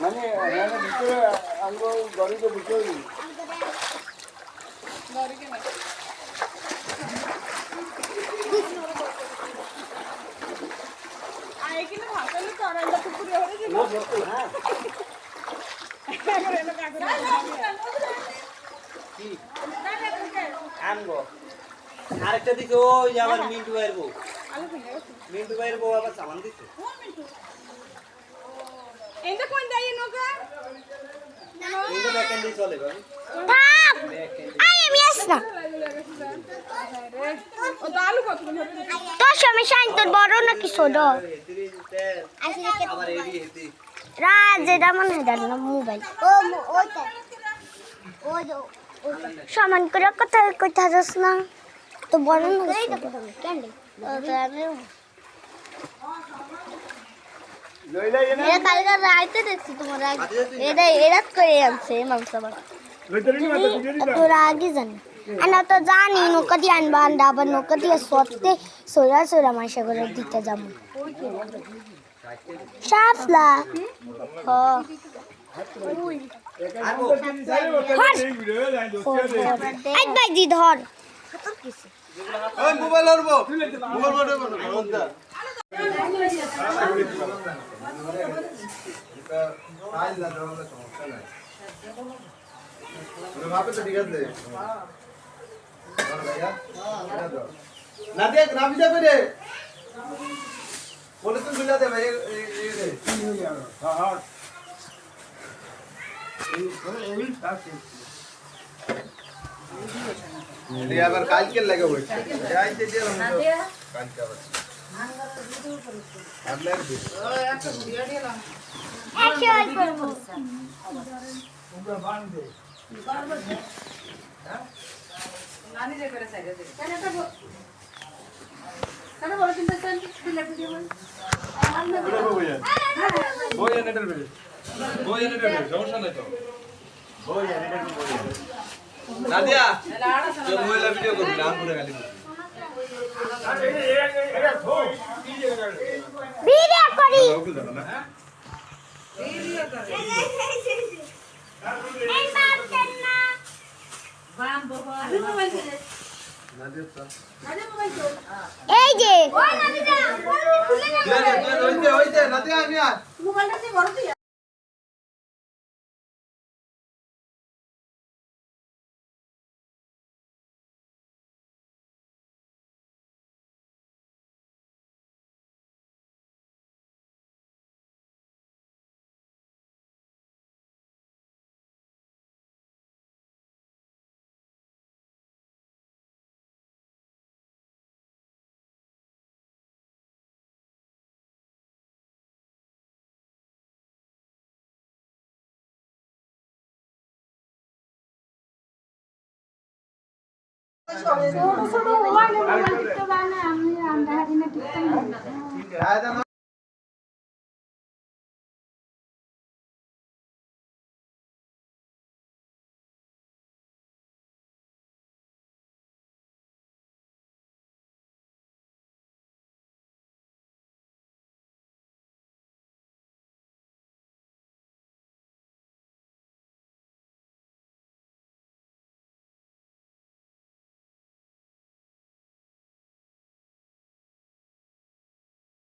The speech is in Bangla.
মানে ভিতরে আঙ্গ গরিবের ভিতরে আনবো আরেকটা দিকে ওই যে আমার মিন্টু ভাইয়ের বউ আবার সামান দিচ্ছে এটা কোন দাই নকা কিন্তু ব্যাকেন্ড দিয়ে চলে ভাই থাম আই আমি আসনা ও তো আলু কত তোর সমস্যা তোর বড় নাকি ছোট আমার এডি হেতি রাজ এটা মনে হয় না মোবাইল ও ওইটা ওই সমান করে কথা কইতা যাস না তো বড় না কেন লইলা এনে এটা কালকে রাইতে দেখছি তোমার এটা এরাত করে আনছে মাংস আবার লইতরি নি মাথা ভিডিও দিবা তোরা আগে জানি আনা তো জানি নৌকা দিয়ে আনবা আনবা আবার নৌকা দিয়ে সত্যি সোরা সোরা মাসে করে দিতে যাবো শাফলা হ এক ভাই দি ধর ওই মোবাইল ধরবো মোবাইল ধরবো না আবার কালকে লাগে বলছে নাদিয়া মহিলা ভিডিও করবি নাম করে গালি ভিডিও করি এই বাপ না এই যে ওই নাদিয়া আমি আর মোবাইলটা দিয়ে বড় তুই ছোট ছোট মোবাইল টিকতে পারে না আমি আন্দাজ দিনে টিকতে না